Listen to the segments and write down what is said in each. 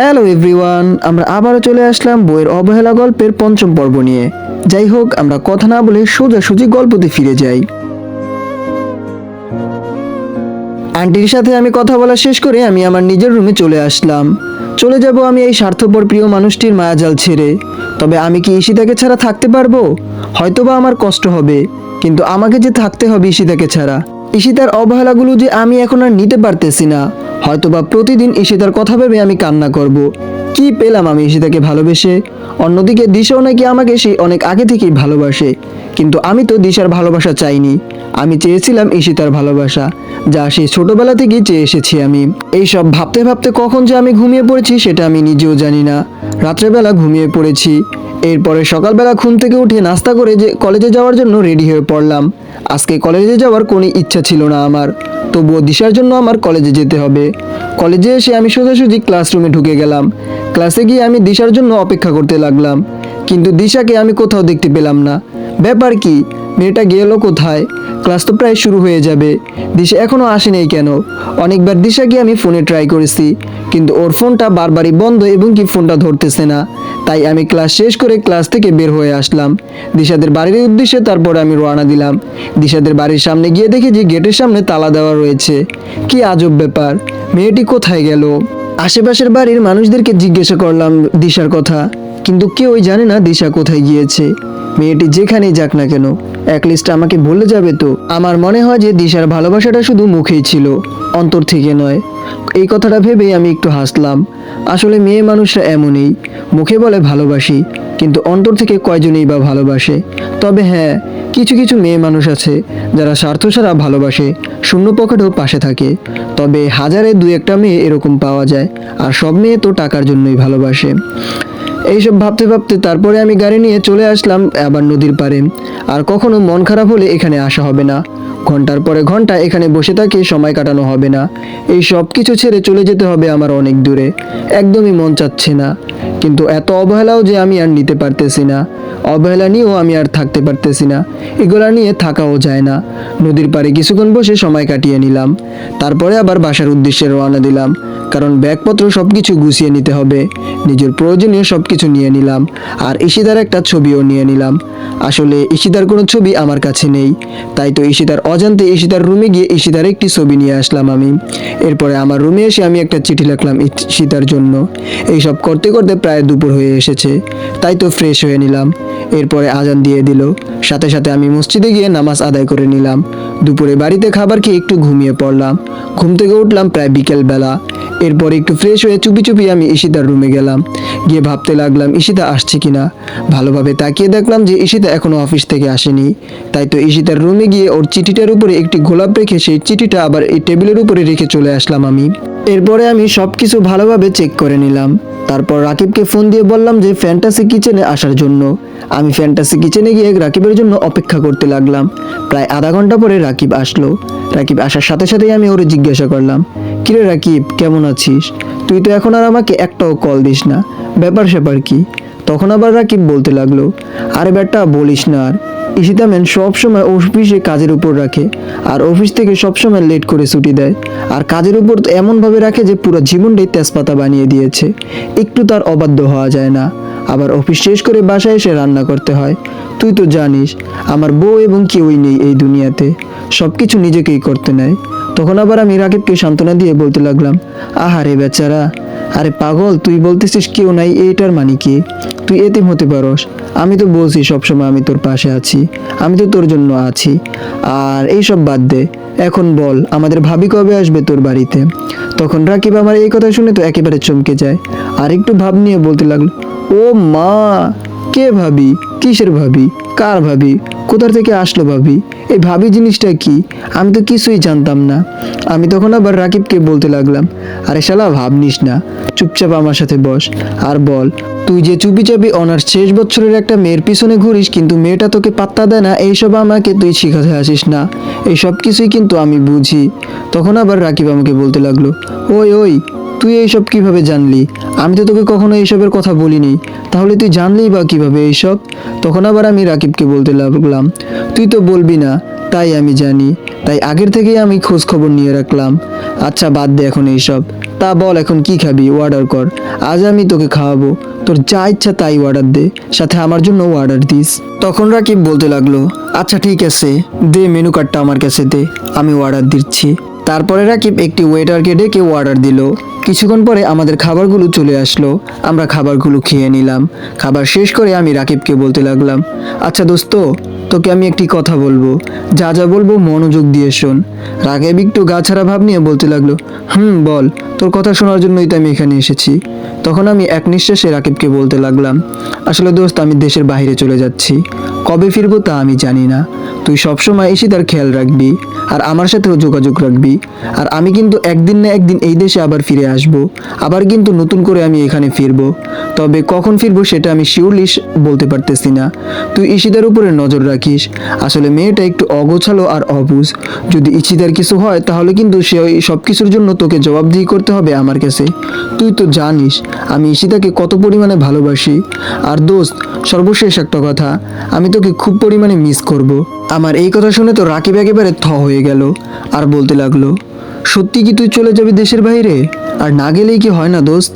Hello everyone, আমরা আবারও চলে আসলাম বইয়ের অবহেলা গল্পের পঞ্চম পর্ব নিয়ে। যাই হোক, আমরা কথা না বলে সোজাসুজি গল্পতে ফিরে যাই। আন্টির সাথে আমি কথা বলা শেষ করে আমি আমার নিজের রুমে চলে আসলাম। চলে যাব আমি এই স্বার্থপর প্রিয় মানুষটির মায়াজাল ছেড়ে। তবে আমি কি ঈশিতাকে ছাড়া থাকতে পারবো? হয়তোবা আমার কষ্ট হবে, কিন্তু আমাকে যে থাকতে হবে ঈশিতাকে ছাড়া। ঈশিতার অবহেলাগুলো যে আমি এখন আর নিতে পারতেছি না। হয়তোবা প্রতিদিন ঈশিতার কথা ভেবে আমি কান্না করব। কি পেলাম আমি ঈশিতাকে ভালোবেসে? অন্যদিকে দিশাও নাকি আমাকে সেই অনেক আগে থেকেই ভালোবাসে, কিন্তু আমি তো দিশার ভালোবাসা চাইনি। আমি চেয়েছিলাম ঈশিতার ভালোবাসা, যা সেই ছোটবেলা থেকেই চেয়ে এসেছি আমি। এইসব ভাবতে ভাবতে কখন যে আমি ঘুমিয়ে পড়েছি সেটা আমি নিজেও জানি না। রাত্রেবেলা ঘুমিয়ে পড়েছি। এরপরে সকালবেলা ঘুম থেকে উঠে নাস্তা করে যে কলেজে যাওয়ার জন্য রেডি হয়ে পড়লাম। আজকে কলেজে যাওয়ার কোনো ইচ্ছা ছিল না আমার, তবুও দিশার জন্য আমার কলেজে যেতে হবে। কলেজে এসে আমি সোজাসুজি ক্লাসরুমে ঢুকে গেলাম। ক্লাসে গিয়ে আমি দিশার জন্য অপেক্ষা করতে লাগলাম, কিন্তু দিশাকে আমি কোথাও দেখতে পেলাম না। ব্যাপার কি, মেয়েটা গেল কোথায়? ক্লাস তো প্রায় শুরু হয়ে যাবে, দিশা এখনো আসেনি কেন? অনেকবার দিশাকে আমি ফোনে ট্রাই করেছি, কিন্তু ওর ফোনটা বারবারই বন্ধ এবং কি ফোনটা ধরতেছে না। তাই আমি ক্লাস শেষ করে ক্লাস থেকে বের হয়ে আসলাম দিশাদের বাড়ির উদ্দেশ্যে। তারপরে আমি রওনা দিলাম। দিশাদের বাড়ির সামনে গিয়ে দেখি যে গেটের সামনে তালা দেওয়া রয়েছে। কি আজব ব্যাপার, মেয়েটি কোথায় গেল? আশেপাশের বাড়ির মানুষদেরকে জিজ্ঞাসা করলাম দিশার কথা, কিন্তু কেউই জানে না দিশা কোথায় গিয়েছে। মেয়েটি যেখানেই যাক না কেন, অ্যাটলিস্ট আমাকে বলে যাবে তো। আমার মনে হয় যে দিশার ভালোবাসাটা শুধু মুখেই ছিল, অন্তর থেকে নয়। এই কথাটা ভেবেই আমি একটু হাসলাম। আসলে মেয়ে মানুষরা এমনই, মুখে বলে ভালোবাসি, কিন্তু অন্তর থেকে কয়জনেই বা ভালোবাসে? তবে হ্যাঁ, কিছু কিছু মেয়ে মানুষ আছে যারা স্বার্থ ছাড়া ভালোবাসে, শূন্য পকেটেও পাশে থাকে। তবে হাজারে দু একটা মেয়ে এরকম পাওয়া যায়, আর সব মেয়ে তো টাকার জন্যই ভালোবাসে। এইসব ভাবতে ভাবতে তারপরে আমি গাড়ি নিয়ে চলে আসলাম আবার নদীর পাড়ে। আর কখনো মন খারাপ হলে এখানে আসা হবে না। ঘন্টার পরে ঘন্টা এখানে বসে থাকে সময় কাটানো হবে না। এই সব কিছু ছেড়ে চলে যেতে হবে আমার অনেক দূরে। একদমই মন চাচ্ছে না, কিন্তু এত অবহেলাও যে আমি আর নিতে পারতেছি না। অবহেলা নিয়েও আমি আর থাকতে পারতেছি না, এগুলা নিয়ে থাকাও যায় না। নদীর পাড়ে কিছুক্ষণ বসে সময় কাটিয়ে নিলাম। তারপরে আবার বাসার উদ্দেশ্যে রওনা দিলাম, কারণ ব্যাগপত্র সব কিছু গুছিয়ে নিতে হবে। নিজের প্রয়োজনীয় সব কিছু নিয়ে নিলাম, আর ঈশিতার একটা ছবিও নিয়ে নিলাম। আসলে ঈশিতার কোনো ছবি আমার কাছে নেই, তাই তো ঈশিতার অজান্তে ঈশিতার রুমে গিয়ে ঈশিতার একটি ছবি নিয়ে আসলাম আমি। এরপরে আমার রুমে এসে আমি একটা চিঠি লিখলাম ঈশিতার জন্য। এইসব করতে করতে প্রায় দুপুর হয়ে এসেছে, তাই তো ফ্রেশ হয়ে নিলাম। এরপরে আজান দিয়ে দিল, সাথে সাথে আমি মসজিদে গিয়ে নামাজ আদায় করে নিলাম। দুপুরে বাড়িতে খাবার খেয়ে একটু ঘুমিয়ে পড়লাম। ঘুম থেকে উঠলাম প্রায় বিকেলবেলা। এরপর একটু ফ্রেশ হয়ে চুপি চুপি আমি ঈশিতার রুমে গেলাম। গিয়ে ভাবতে লাগলাম ঈশিতা আসছে কিনা। ভালোভাবে তাকিয়ে দেখলাম যে ঈশিতা এখনো অফিস থেকে আসেনি। তাই তো ঈশিতার রুমে গিয়ে ওর চিঠিটার উপরে একটি গোলাপ রেখে সেই চিঠিটা আবার এই টেবিলের উপরে রেখে চলে আসলাম আমি। এরপরে আমি সব কিছু ভালোভাবে চেক করে নিলাম। তারপর রাকিবকে ফোন দিয়ে বললাম যে ফ্যান্টাসি কিচেনে আসার জন্য। আমি ফ্যান্টাসি কিচেনে গিয়ে রাকিবের জন্য অপেক্ষা করতে লাগলাম। প্রায় আধা ঘন্টা পরে রাকিব আসলো। রাকিব আসার সাথে সাথেই আমি ওরে জিজ্ঞাসা করলাম, কিরে রাকিব, কেমন আছিস? তুই তো এখন আর আমাকে একটাও কল দিস না, ব্যাপার স্যাপার কি? তখন আবার রাকিব বলতে লাগলো, আরে বেটা বলিস না আর। ঈশিতা ম্যান সবসময় অফিসে কাজের উপর রাখে, আর অফিস থেকে সবসময় লেট করে ছুটি দেয়। আর কাজের উপর তো এমনভাবে রাখে যে পুরো জীবনটাই তেজপাতা বানিয়ে দিয়েছে, একটু তার অবাধ্য হওয়া যায় না। আবার অফিস শেষ করে বাসায় এসে রান্না করতে হয়। তুই তো জানিস আমার বউ এবং কেউই নেই এই দুনিয়াতে, সব কিছু নিজেকেই করতে নেয়। তখন আবার আমি রাকিবকে সান্ত্বনা দিয়ে বলতে লাগলাম, আহারে বেচারা, আরে পাগল, তুই বলতেছিস কেউ নাই, এইটার মানে কি? তুই এতিম হতে পারস, আমি তো বলছি সবসময় আমি তোর পাশে আছি, আমি তো তোর জন্য আছি। আর এইসব বাদ দে, এখন বল আমাদের ভাবি কবে আসবে তোর বাড়িতে? তখন রাকিব আমার এই কথা শুনে তো একেবারে চমকে যায়, আর একটু ভাব নিয়ে বলতে লাগলো, ও মা, কে ভাবি? কিসের ভাবি? কার ভাবি? কোথা থেকে আসলো ভাবি? এই ভাবি জিনিসটা কি? আমি তো কিছুই জানতাম না। আমি তখন আবার রাকিবকে বলতে লাগলাম, আরে শালা ভাবনিস না, চুপচাপ আমার সাথে বস আর বল, তুই যে চুপি চাপি অনার্স শেষ বছরের একটা মেয়ের পিছনে ঘুরিস কিন্তু মেয়েটা তোকে পাত্তা দেয় না, এইসব আমাকে তুই শিখাতে আসিস না। এই সব কিছুই কিন্তু আমি বুঝি। তখন আবার রাকিব আমাকে বলতে লাগলো, ওই ওই, তুই এইসব কিভাবে জানলি? আমি তো তোকে কখনো এইসবের কথা বলিনি, তাহলে তুই জানলি বা কিভাবে এইসব? তখন আবার আমি রাকিবকে বলতে লাগলাম, তুই তো বলবি না, তাই আমি জানি, তাই আগের থেকেই আমি খোঁজ খবর নিয়ে রাখলাম। আচ্ছা বাদ দে এখন এইসব, তা বল এখন কি খাবি, অর্ডার কর। আজ আমি তোকে খাওয়াবো, তোর যা ইচ্ছা তাই অর্ডার দে, সাথে আমার জন্য অর্ডার দিস। তখন রাকিব বলতে লাগলো, আচ্ছা ঠিক আছে, দে মেনু কার্ডটা আমার কাছে দে, আমি অর্ডার দিচ্ছি। তারপরে রাকিব একটি ওয়েটারকে ডেকে অর্ডার দিল। কিছুক্ষণ পরে আমাদের খাবারগুলো চলে আসলো। আমরা খাবারগুলো খেয়ে নিলাম। খাবার শেষ করে আমি রাকিবকে বলতে লাগলাম, আচ্ছা দোস্ত, তোকে আমি একটি কথা বলবো, যা যা বলবো মনোযোগ দিয়ে শোন। রাকিব একটু গা ছাড়া ভাব নিয়ে বলতে লাগলো, বল, তোর কথা শোনার জন্যই তো আমি এখানে এসেছি। তখন আমি এক নিঃশ্বাসে রাকিবকে বলতে লাগলাম, আসলে দোস্ত, আমি দেশের বাইরে চলে যাচ্ছি, কবে ফিরবো তা আমি জানি না। তুই সবসময় এসে তার খেয়াল রাখবি, আর আমার সাথেও যোগাযোগ রাখবি। আর আমি কিন্তু একদিন না একদিন এই দেশে আবার ফিরে আসব, আবার কিন্তু নতুন করে আমি এখানে ফিরবো। তবে কখন ফিরবো সেটা আমি শিওরলি বলতে পারতেছি না। তুই ঈশিতার উপরে নজর রাখিস। আসলে মেয়েটা একটু অগোছালো আর অবুঝ। যদি ঈশিতার কিছু হয় তাহলে কিন্তু সে সব কিছুর জন্য তোকে জবাবদিহি করতে হবে আমার কাছে। তুই তো জানিস আমি ঈশিতাকে কত পরিমাণে ভালোবাসি। আর দোস্ত, সর্বশেষ একটা কথা, আমি তোকে খুব পরিমাণে মিস করব। আমার এই কথা শুনে তো রাকিব একেবারে হয়ে গেল আর বলতে লাগলো, সত্যি কি তুই চলে যাবি দেশের বাইরে? আর না গেলেই কি হয় না দোস্ত,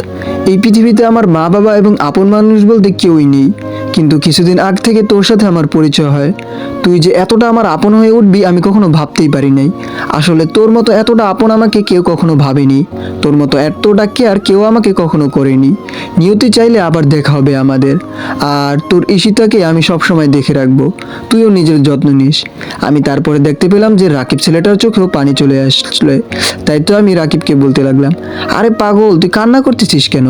এই পৃথিবীতে আমার মা বাবা এবং আপন মানুষ বলতে কেউই নেই। কিন্তু কিছুদিন আগ থেকে তোর সাথে আমার পরিচয় হয়। তুই যে এতটা আমার আপন হয়ে উঠবি আমি কখনো ভাবতেই পারি নাই। আসলে তোর মতো এতটা আপন আমাকে কেউ কখনো ভাবেনি, তোর মতো এতটা কেয়ার কেউ আমাকে কখনো করেনি। নিয়তি চাইলে আবার দেখা হবে আমাদের। আর তোর ঈশিতাকে আমি সবসময় দেখে রাখবো, তুইও নিজের যত্ন নিস। আমি তারপরে দেখতে পেলাম যে রাকিব ছেলেটার চোখেও পানি চলে আসলে। তাই তো আমি রাকিবকে বলতে লাগলাম, আরে পাগল, তুই কান্না করতেছিস কেন?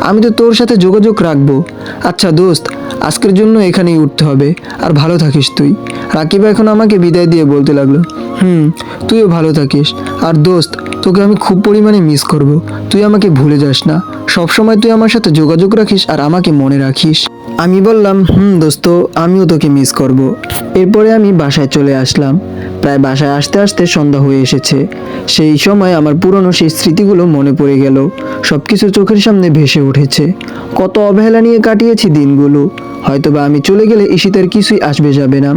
আমি তো তোর সাথে যোগাযোগ রাখবো। আচ্ছা দোস্ত, আজকের জন্য এখানেই উঠতে হবে, আর ভালো থাকিস তুই। রাকিব এখন আমাকে বিদায় দিয়ে বলতে লাগলো, তুইও ভালো থাকিস। আর দোস্ত, তোকে আমি খুব পরিমাণে মিস করব। তুই আমাকে ভুলে যাস না, সবসময় তুই আমার সাথে যোগাযোগ রাখিস আর আমাকে মনে রাখিস। আমি বললাম, দোস্ত, আমিও তোকে মিস করব। এরপরে আমি বাসায় চলে আসলাম। প্রায় বাসায় আসতে আসতে সন্ধ্যা হয়ে এসেছে। সেই সময় আমার পুরনো সেই স্মৃতিগুলো মনে পড়ে গেল। সব কিছু চোখের সামনে ভেসে উঠেছে। কত অবহেলা নিয়ে কাটিয়েছি দিনগুলো। হয়তোবা আমি চলে গেলে ঈশিতার কিছুই আসবে যাবে না।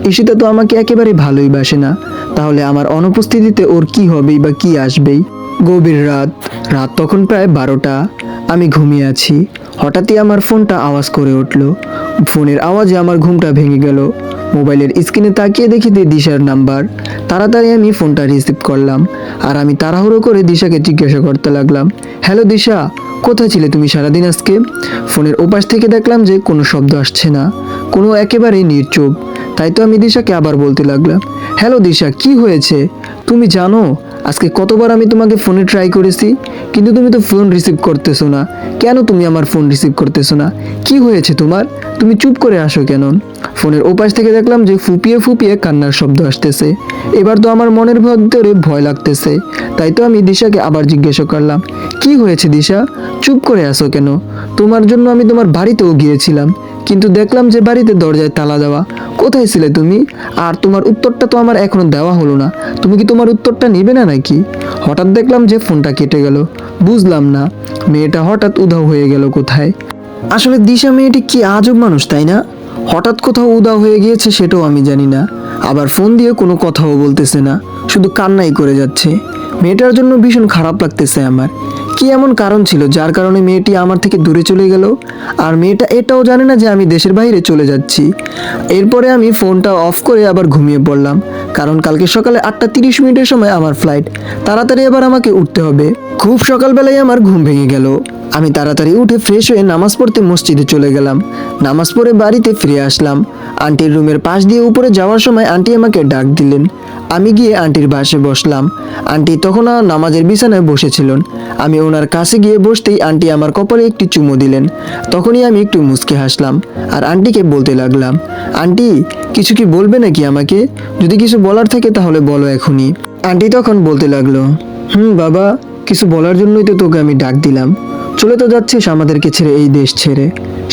ঈশিতা তো আমাকে একেবারে ভালোই বাসে না, তাহলে আমার অনুপস্থিতিতে ওর কি হবেই বা কি আসবেই। গভীর রাত তখন প্রায় 12টা। আমি ঘুমিয়ে আছি। হঠাৎই আমার ফোনটা আওয়াজ করে উঠল। ফোনের আওয়াজে আমার ঘুমটা ভেঙে গেল। মোবাইলের স্ক্রিনে তাকিয়ে দেখি দিশার নাম্বার। তাড়াতাড়ি আমি ফোনটা রিসিভ করলাম, আর আমি তাড়াহুড়ো করে দিশাকে জিজ্ঞাসা করতে লাগলাম, হ্যালো দিশা, কোথায় ছিলে তুমি সারাদিন আজকে? ফোনের ওপাশ থেকে দেখলাম যে কোনো শব্দ আসছে না, কোনো একেবারেই নির্চুপ। তাই তো আমি দিশাকে আবার বলতে লাগলাম, হ্যালো দিশা, কি হয়েছে? তুমি জানো আজকে কতবার আমি তোমাকে ফোনে ট্রাই করেছি, কিন্তু তুমি তো ফোন রিসিভ করতেছো না। কেন তুমি আমার ফোন রিসিভ করতেছো না? কি হয়েছে তোমার? তুমি চুপ করে আসো কেন? ফোনের ওপাশ থেকে দেখলাম যে ফুপিয়ে ফুপিয়ে কান্নার শব্দ আসতেছে। এবার তো আমার মনের ভিতরে ভয় লাগতেছে। তাই তো আমি দিশাকে আবার জিজ্ঞাসা করলাম, কি হয়েছে দিশা? চুপ করে আসো কেন? তোমার জন্য আমি তোমার বাড়িতেও গিয়েছিলাম, কিন্তু দেখলাম যে বাড়িতে দরজায় তালা দেওয়া। কোথায় ছিলে তুমি? আর তোমার উত্তরটা তো আমার এখনো দেওয়া হলো না। তুমি কি তোমার উত্তরটা নিবে না নাকি? হঠাৎ দেখলাম যে ফোনটা কেটে গেল। বুঝলাম না মেয়েটা হঠাৎ উধাও হয়ে গেল কোথায়। আসলে দিশা মেয়েটি কি আজব মানুষ, তাই না? হঠাৎ কোথাও উধাও হয়ে গিয়েছে সেটাও আমি জানি না। আবার ফোন দিয়ে কোনো কথাও বলতেছে না, শুধু কান্নাই করে যাচ্ছে। মেয়েটার জন্য ভীষণ খারাপ লাগতেছে আমার। কি এমন কারণ ছিল যার কারণে মেয়েটি আমার থেকে দূরে চলে গেল? আর মেয়েটা এটাও জানে না যে আমি দেশের বাইরে চলে যাচ্ছি। এরপরে আমি ফোনটা অফ করে আবার ঘুমিয়ে পড়লাম, কারণ কালকে সকালে 8:30 সময় আমার ফ্লাইট। তাড়াতাড়ি আবার আমাকে উঠতে হবে। খুব সকালবেলায় আমার ঘুম ভেঙে গেল। আমি তাড়াতাড়ি উঠে ফ্রেশ হয়ে নামাজ পড়তে মসজিদে চলে গেলাম। নামাজ পড়ে বাড়িতে ফিরে আসলাম। আন্টির রুমের পাশ দিয়ে উপরে যাওয়ার সময় আন্টি আমাকে ডাক দিলেন। আমি গিয়ে আন্টির পাশে বসলাম। আন্টি তখন নামাজের বিছানায় বসেছিলেন। আমি ওনার কাছে গিয়ে বসতেই আন্টি আমার কপালে একটি চুমু দিলেন। তখনই আমি একটু মুচকে হাসলাম আর আন্টিকে বলতে লাগলাম, আন্টি, কিছু কি বলবে নাকি আমাকে? যদি কিছু বলার থাকে তাহলে বলো এখনই। আন্টি তখন বলতে লাগলো, বাবা, কিছু বলার জন্যই তো তোকে আমি ডাক দিলাম। চলে তো যাচ্ছিস আমাদেরকে ছেড়ে, এই দেশ ছেড়ে।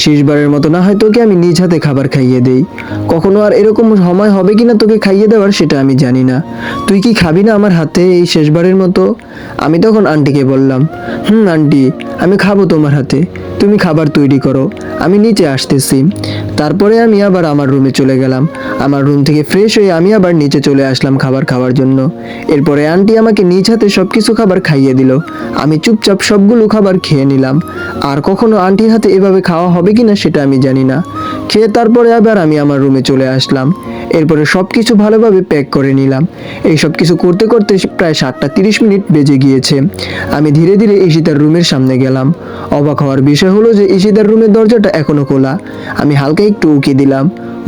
শেষবারের মতো না হয় তোকে আমি নিজ হাতে খাবার খাইয়ে দেই। কখনো আর এরকম সময় হবে কিনা তোকে খাইয়ে দেওয়ার সেটা আমি জানি না। তুই কি খাবি না আমার হাতে এই শেষবারের মতো? আমি তখন আন্টিকে বললাম, আন্টি, আমি খাবো তোমার হাতে। তুমি খাবার তৈরি করো, আমি নিচে আসতেছি। তারপরে আমি আবার আমার রুমে চলে গেলাম। আমার রুম থেকে ফ্রেশ হয়ে আমি আবার নিচে চলে আসলাম খাবার খাওয়ার জন্য। এরপরে আন্টি আমাকে নিজ হাতে সব কিছু খাবার খাইয়ে দিল। আমি চুপচাপ সবগুলো খাবার খেয়ে নিলাম। আর কখনো আন্টির হাতে এভাবে খাওয়া হবে কিনা সেটা আমি জানি না। খেয়ে তারপরে আবার আমি আমার রুমে চলে আসলাম। এরপরে সব কিছু ভালোভাবে প্যাক করে নিলাম। এই সব কিছু করতে করতে প্রায় 7:30 বেজে গিয়েছে। আমি ধীরে ধীরে ঈশিতার রুমের সামনে গেলাম। অবাক হওয়ার বিষয় হলো যে ঈশিতার রুমের দরজাটা এখনো খোলা। আমি হালকা একটু উকি দিলাম,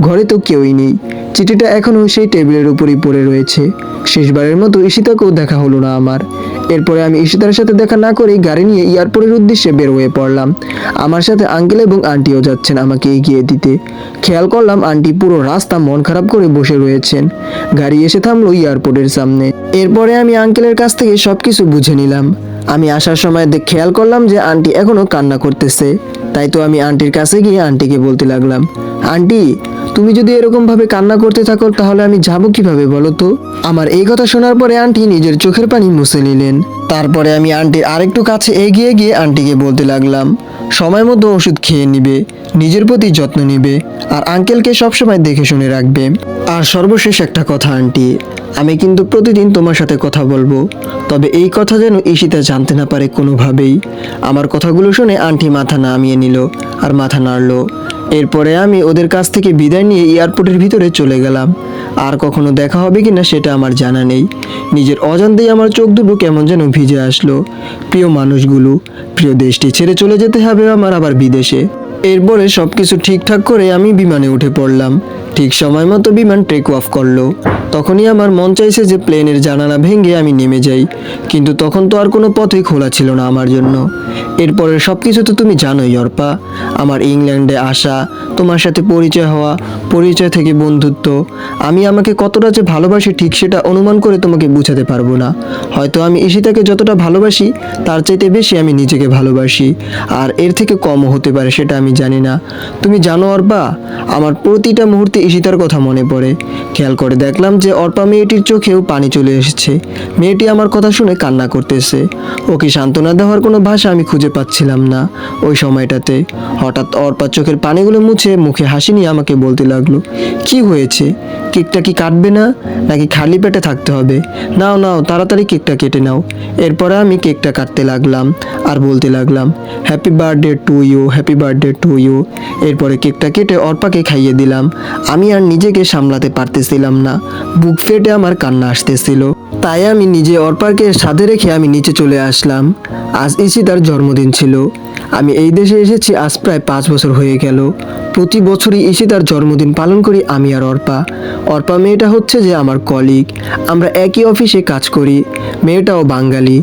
ঘরে তো কেউই নেই। চিঠিটা এখনো সেই টেবিলের উপরই পড়ে রয়েছে। শেষবারের মতো ঈশিতাকেও দেখা হলো না আমার। এরপরে আমি ঈশিতার সাথে দেখা না করেই গাড়ি নিয়ে এয়ারপোর্টের উদ্দেশ্যে বের হয়ে পড়লাম। আমার সাথে আঙ্কেল এবং আন্টিও যাচ্ছেন আমাকে এগিয়ে দিতে। খেয়াল করলাম আন্টি পুরো রাস্তা মন খারাপ করে বসে রয়েছেন। গাড়ি এসে থামলো এয়ারপোর্টের সামনে। এরপরে আমি আঙ্কেলের কাছ থেকে সবকিছু বুঝে নিলাম। আমি আসার সময় খেয়াল করলাম যে আন্টি এখনো কান্না করতেছে। তাই তো আমি আন্টির কাছে গিয়ে আন্টিকে বলতে লাগলাম, আন্টি তুমি যদি এরকম ভাবে কান্না করতে থাকো তাহলে আমি যাবো কিভাবে বলো তো? আমার এই কথা শোনার পরে আন্টি নিজের চোখের পানি মুছে নিলেন। তারপরে আমি আন্টির আরেকটু কাছে এগিয়ে গিয়ে আন্টিকে বলতে লাগলাম, সময় মতো ওষুধ খেয়ে নিবে, নিজের প্রতি যত্ন নিবে, আর আঙ্কেলকে সবসময় দেখে শুনে রাখবে। আর সর্বশেষ একটা কথা আন্টি, আমি কিন্তু প্রতিদিন তোমার সাথে কথা বলবো, তবে এই কথা যেন ঈশিতা জানতে না পারে কোনোভাবেই। আমার কথাগুলো শুনে আন্টি মাথা নামিয়ে নিল আর মাথা নাড়ল। এরপরে আমি ওদের কাছ থেকে বিদায় নিয়ে এয়ারপোর্টের ভিতরে চলে গেলাম। আর কখনো দেখা হবে কিনা সেটা আমার জানা নেই। নিজের অজান্তেই আমার চোখ দুটো কেমন যেন ভিজে আসলো। প্রিয় মানুষগুলো, প্রিয় দেশটি ছেড়ে চলে যেতে হবে আমার আবার বিদেশে। এরপরে সব কিছু ঠিকঠাক করে আমি বিমানে উঠে পড়লাম। ঠিক সময় মতো বিমান টেক অফ করলো। তখনই আমার মন চাইছে যে প্লেনের জানালা ভেঙে আমি নেমে যাই, কিন্তু তখন তো আর কোনো পথই খোলা ছিল না আমার জন্য। এরপরে সব কিছু তো তুমি জানোই অর্পা, আমার ইংল্যান্ডে আসা, তোমার সাথে পরিচয় হওয়া, পরিচয় থেকে বন্ধুত্ব, আমি আমাকে কতটা যে ভালোবাসি ঠিক সেটা অনুমান করে তোমাকে বুঝাতে পারবো না। হয়তো আমি ঈশিতাকে যতটা ভালোবাসি তার চাইতে বেশি আমি নিজেকে ভালোবাসি, আর এর থেকে কমও হতে পারে সেটা আমি জানি না। তুমি জানো অর্পা, আমার প্রতিটা মুহূর্তে ঈশিতার কথা মনে পড়ে। খেয়াল করে দেখলাম যে অর্পা মেয়েটির চোখেও পানি চলে এসেছে। মেয়েটি আমার কথা শুনে কান্না করতেছে। ওকে সান্ত্বনা দেওয়ার কোনো ভাষা আমি খুঁজে পাচ্ছিলাম না ওই সময়টাতে। হঠাৎ অর্পার চোখের পানিগুলো মুছে মুখে হাসি নিয়ে আমাকে বলতে লাগলো, কি হয়েছে? কেকটা কি কাটবে না, নাকি খালি পেটে থাকতে হবে? নাও নাও তাড়াতাড়ি কেকটা কেটে নাও। এরপরে আমি কেকটা কাটতে লাগলাম আর বলতে লাগলাম, happy birthday to you, happy birthday to you. এরপরে কেকটা কেটে অর্পাকে খাইয়ে দিলাম। আমি আর নিজেকে সামলাতে পারতেছিলাম না, বুক ফেটে আমার কান্না আসতেছিল। তাই আমি নিজে অর্পাকে সাথে রেখে আমি নিচে চলে আসলাম। আজ ঈশিতার জন্মদিন ছিল। আমি এই দেশে এসেছি আজ প্রায় 5 বছর হয়ে গেল। প্রতি বছরই ঈশিতার জন্মদিন পালন করি আমি আর অর্পা। অর্পা মেয়েটা হচ্ছে যে আমার কলিগ, আমরা একই অফিসে কাজ করি। মেয়েটাও বাঙালি।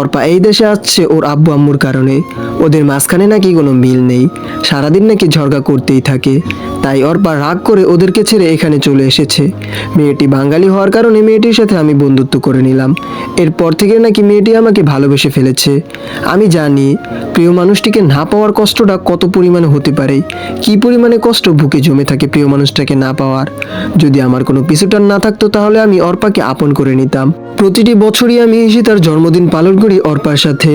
অর্পা এই দেশে আসছে ওর আব্বু আম্মুর কারণে। ওদের মাঝখানে নাকি কোনো মিল নেই, সারাদিন নাকি ঝগড়া করতেই থাকে। তাই অর্পা রাগ করে ওদেরকে ছেড়ে এখানে চলে এসেছে। মেয়েটি বাঙালি হওয়ার কারণে মেয়েটির সাথে আমি বন্ধুত্ব করে নিলাম। এরপর থেকে নাকি মেয়েটি আমাকে ভালোবেসে ফেলেছে। আমি জানি প্রিয় মানুষটিকে না পাওয়ার কষ্টটা কত পরিমাণে হতে পারে, কি পরিমাণে কষ্ট বুকে জমে থাকে প্রিয় মানুষটাকে না পাওয়ার। যদি আমার কোনো পিছুটান না থাকতো তাহলে আমি অর্পাকে আপন করে নিতাম। প্রতিটি বছরই আমি ঈশিতার জন্মদিন পালন করি অর্পার সাথে।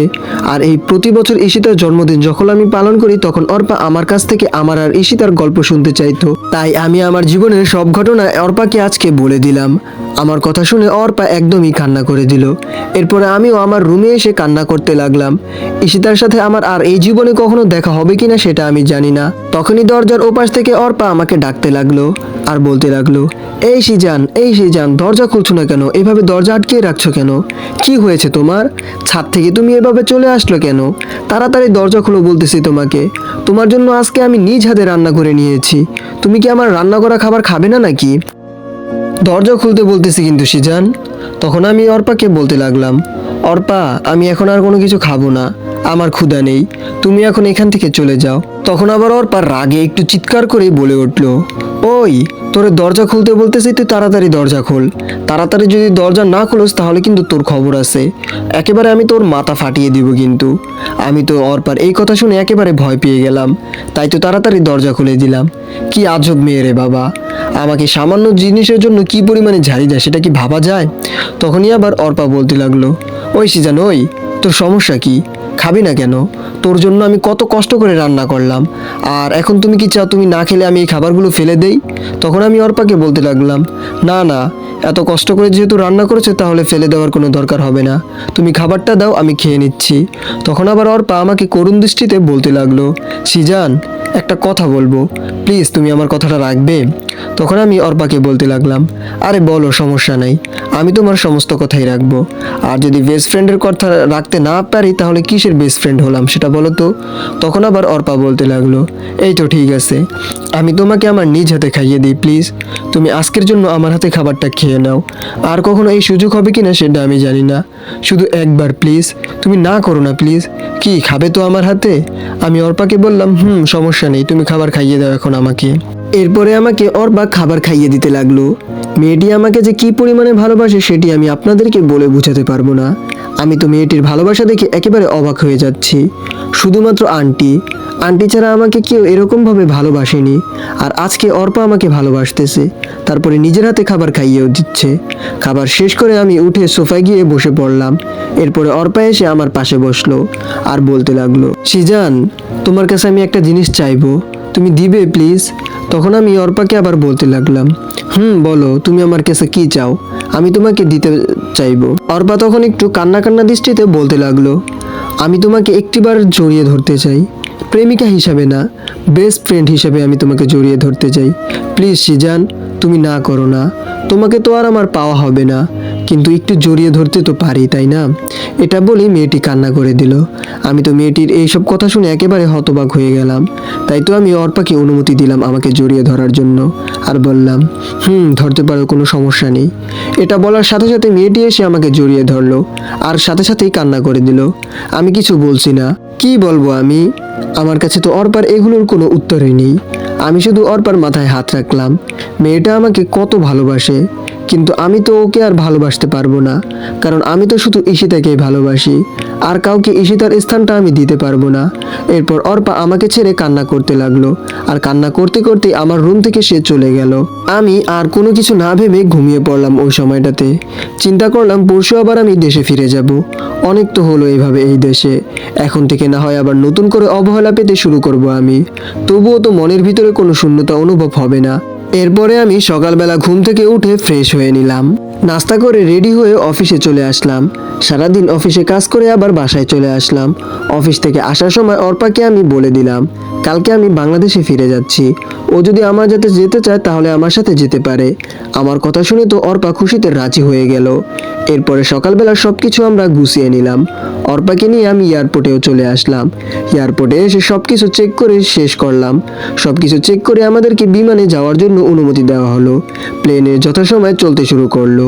আর এই প্রতি বছর ঈশিতার জন্মদিন যখন আমি পালন করি তখন অর্পা আমার কাছ থেকে আমার আর ঈশিতার গল্প শুনতে চাইতো। তাই আমি আমার জীবনের সব ঘটনা অর্পাকে আজকে বলে দিলাম। আমার কথা শুনে অর্পা একদমই কান্না করে দিল। এরপরে আমিও আমার রুমে এসে কান্না করতে লাগলাম। ঈশিতার সাথে আমার আর এই জীবনে কখনো দেখা হবে কিনা সেটা আমি জানি না। তখনই দরজার ওপাশ থেকে অর্পা আমাকে ডাকতে লাগলো আর বলতে লাগলো, এই সিজান, এই সিজান, দরজা খুলছো না কেন? এভাবে দরজা আটকে রাখছো কেন? কি হয়েছে তোমার? ছাদ থেকে তুমি এভাবে চলে আসলো কেন? তাড়াতাড়ি দরজা খুলো বলতেছি তোমাকে। তোমার জন্য আজকে আমি নিজ হাতে রান্না করে নিয়েছি। তুমি কি আমার রান্না করা খাবার খাবে না নাকি? দরজা খুলতে বলতেছি কিন্তু সিজান। তখন আমি অর্পাকে বলতে লাগলাম, অর্পা আমি এখন আর কোনো কিছু খাবো না, আমার ক্ষুধা নেই, তুমি এখন এখান থেকে চলে যাও। তখন আবার অর্পা রাগে একটু চিৎকার করে বলে উঠলো, ওই তোরে দরজা খুলতে বলতেছি, তুই তাড়াতাড়ি দরজা খোল। তাড়াতাড়ি যদি দরজা না খোলোস তাহলে কিন্তু তোর খবর আছে, একেবারে আমি তোর মাথা ফাটিয়ে দিব কিন্তু। আমি তো অর্পার এই কথা শুনে একেবারে ভয় পেয়ে গেলাম, তাই তো তাড়াতাড়ি দরজা খুলে দিলাম। কি আজব মেয়ে রে বাবা, আমাকে সামান্য জিনিসের জন্য কি পরিমাণে ঝাড়ি দেয় সেটা কি ভাবা যায়? তখনই আবার অর্পা বলতে লাগলো, ওই সিজান, ওই তোর সমস্যা কি? খাবি না কেন? তোর জন্য আমি কত কষ্ট করে রান্না করলাম, আর এখন তুমি কি চাও তুমি না খেলে আমি এই খাবারগুলো ফেলে দেই? তখন আমি অর্পাকে বলতে লাগলাম, না না, এত কষ্ট করে যেহেতু রান্না করেছে তাহলে ফেলে দেওয়ার কোনো দরকার হবে না, তুমি খাবারটা দাও, আমি খেয়ে নিচ্ছি। তখন আবার অর্পা আমাকে করুণ দৃষ্টিতে বলতে লাগলো, সিজান, একটা কথা বলবো, প্লিজ তুমি আমার কথাটা রাখবে? তখন আমি অর্পাকে বলতে লাগলাম, আরে বলো, সমস্যা নাই, আমি তোমার সমস্ত কথাই রাখবো। আর যদি বেস্ট ফ্রেন্ডের কথা রাখতে না পারি তাহলে কিসের বেস্ট ফ্রেন্ড হলাম সেটা বলো তো? তখন আবার অর্পা বলতে লাগলো, এই তো ঠিক আছে, আমি তোমাকে আমার নিজ হাতে খাইয়ে দিই, প্লিজ তুমি আজকের জন্য আমার হাতে খাবারটা খেয়ে নাও। আর কখনো এই সুযোগ হবে কিনা সেটা আমি জানি না, শুধু একবার প্লিজ, তুমি না করো না প্লিজ। কি খাবে তো আমার হাতে? আমি অর্পাকে বললাম, সমস্যা নেই, তুমি খাবার খাইয়ে দাও এখন আমাকে। এরপরে আমাকে অর্পা খাবার খাইয়ে দিতে লাগলো। মেয়েটি আমাকে যে কি পরিমাণে ভালোবাসে সেটি আমি আপনাদেরকে বলে বোঝাতে পারবো না। আমি তো মেয়েটির ভালোবাসা দেখে একেবারে অবাক হয়ে যাচ্ছি। শুধুমাত্র আন্টি ছাড়া আমাকে কেউ এরকমভাবে ভালোবাসেনি, আর আজকে অর্পা আমাকে ভালোবাসতেছে, তারপরে নিজের হাতে খাবার খাইয়েও দিচ্ছে। খাবার শেষ করে আমি উঠে সোফায় গিয়ে বসে পড়লাম। এরপরে অর্পা এসে আমার পাশে বসলো আর বলতে লাগলো, সিজান, তোমার কাছে আমি একটা জিনিস চাইবো, তুমি দিবে প্লিজ? তখন আমি অর্পাকে আবার বলতে লাগলাম, বলো, তুমি আমার কাছে কি চাও, আমি তোমাকে দিতে চাইবো। অর্পা তখন একটু কান্না কান্না দৃষ্টিতে বলতে লাগলো, আমি তোমাকে একটিবার জড়িয়ে ধরতে চাই, প্রেমিকা হিসাবে না, বেস্ট ফ্রেন্ড হিসাবে আমি তোমাকে জড়িয়ে ধরতে চাই, প্লিজ সিজান, তুমি না করো না, তোমাকে তো আর আমার পাওয়া হবে না, কিন্তু একটু জড়িয়ে ধরতে তো পারি, তাই না? এটা বলেই মেয়েটি কান্না করে দিল। আমি তো মেয়েটির এইসব কথা শুনে একেবারে হতবাক হয়ে গেলাম। তাই তো আমি অর্পাকে অনুমতি দিলাম আমাকে জড়িয়ে ধরার জন্য, আর বললাম, ধরতে পারো, কোনো সমস্যা নেই। এটা বলার সাথে সাথে মেয়েটি এসে আমাকে জড়িয়ে ধরলো আর সাথে সাথেই কান্না করে দিল। আমি কিছু বলছি না, কি বলবো আমি? আমার কাছে তো অর্পার এগুলোর কোনো উত্তরই নেই। আমি শুধু অর্পার মাথায় হাত রাখলাম। মেয়েটা আমাকে কত ভালোবাসে, কিন্তু আমি তো ওকে আর ভালোবাসতে পারবো না, কারণ আমি তো শুধু ঈশিতাকেই ভালোবাসি, আর কাউকে ঈশিতার স্থানটা আমি দিতে পারবো না। এরপর অর্পা আমাকে ছেড়ে কান্না করতে লাগলো, আর কান্না করতে করতে আমার রুম থেকে সে চলে গেল। আমি আর কোনো কিছু না ভেবে ঘুমিয়ে পড়লাম ওই সময়টাতে। চিন্তা করলাম পরশু আবার আমি দেশে ফিরে যাব। অনেক তো হলো এইভাবে এই দেশে, এখন থেকে না হয় আবার নতুন করে অবহেলা পেতে শুরু করব আমি, তবুও তো মনের ভিতরে কোনো শূন্যতা অনুভব হবে না। এরপরে আমি সকালবেলা ঘুম থেকে উঠে ফ্রেশ হয়ে নিলাম, নাস্তা করে রেডি হয়ে অফিসে চলে আসলাম। সারাদিন অফিসে কাজ করে আবার বাসায় চলে আসলাম। অফিস থেকে আসার সময় অর্পাকে আমি বলে দিলাম কালকে আমি বাংলাদেশে ফিরে যাচ্ছি, ও যদি আমার সাথে যেতে চায় তাহলে আমার সাথে যেতে পারে। আমার কথা শুনে তো অর্পা খুশিতে রাজি হয়ে গেল। এরপরে সকালবেলা সবকিছু আমরা গুছিয়ে নিলাম। অর্পাকে নিয়ে আমি এয়ারপোর্টেও চলে আসলাম। এয়ারপোর্টে এসে সবকিছু চেক করে শেষ করলাম। সবকিছু চেক করে আমাদেরকে বিমানে যাওয়ার জন্য অনুমতি দেওয়া হলো। প্লেনে যথাসময়ে চলতে শুরু করলো।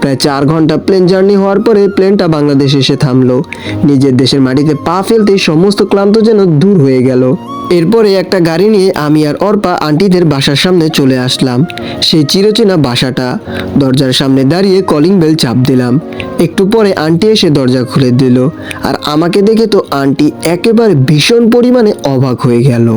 প্রায় 4 ঘন্টা প্লেন জার্নি হওয়ার পরে প্লেনটা বাংলাদেশে এসে থামলো। নিজের দেশের মাটিতে পা ফেলতে সমস্ত ক্লান্ত যেন দূর হয়ে গেল। এরপরে একটা গাড়ি নিয়ে আমি আর অর্পা আন্টিদের বাসার সামনে চলে আসলাম। সেই চিরচেনা বাসাটা। দরজার সামনে দাঁড়িয়ে কলিং বেল চাপ দিলাম। একটু পরে আন্টি এসে দরজা খুলে দিল, আর আমাকে দেখে তো আন্টি একেবারে ভীষণ পরিমাণে অবাক হয়ে গেল।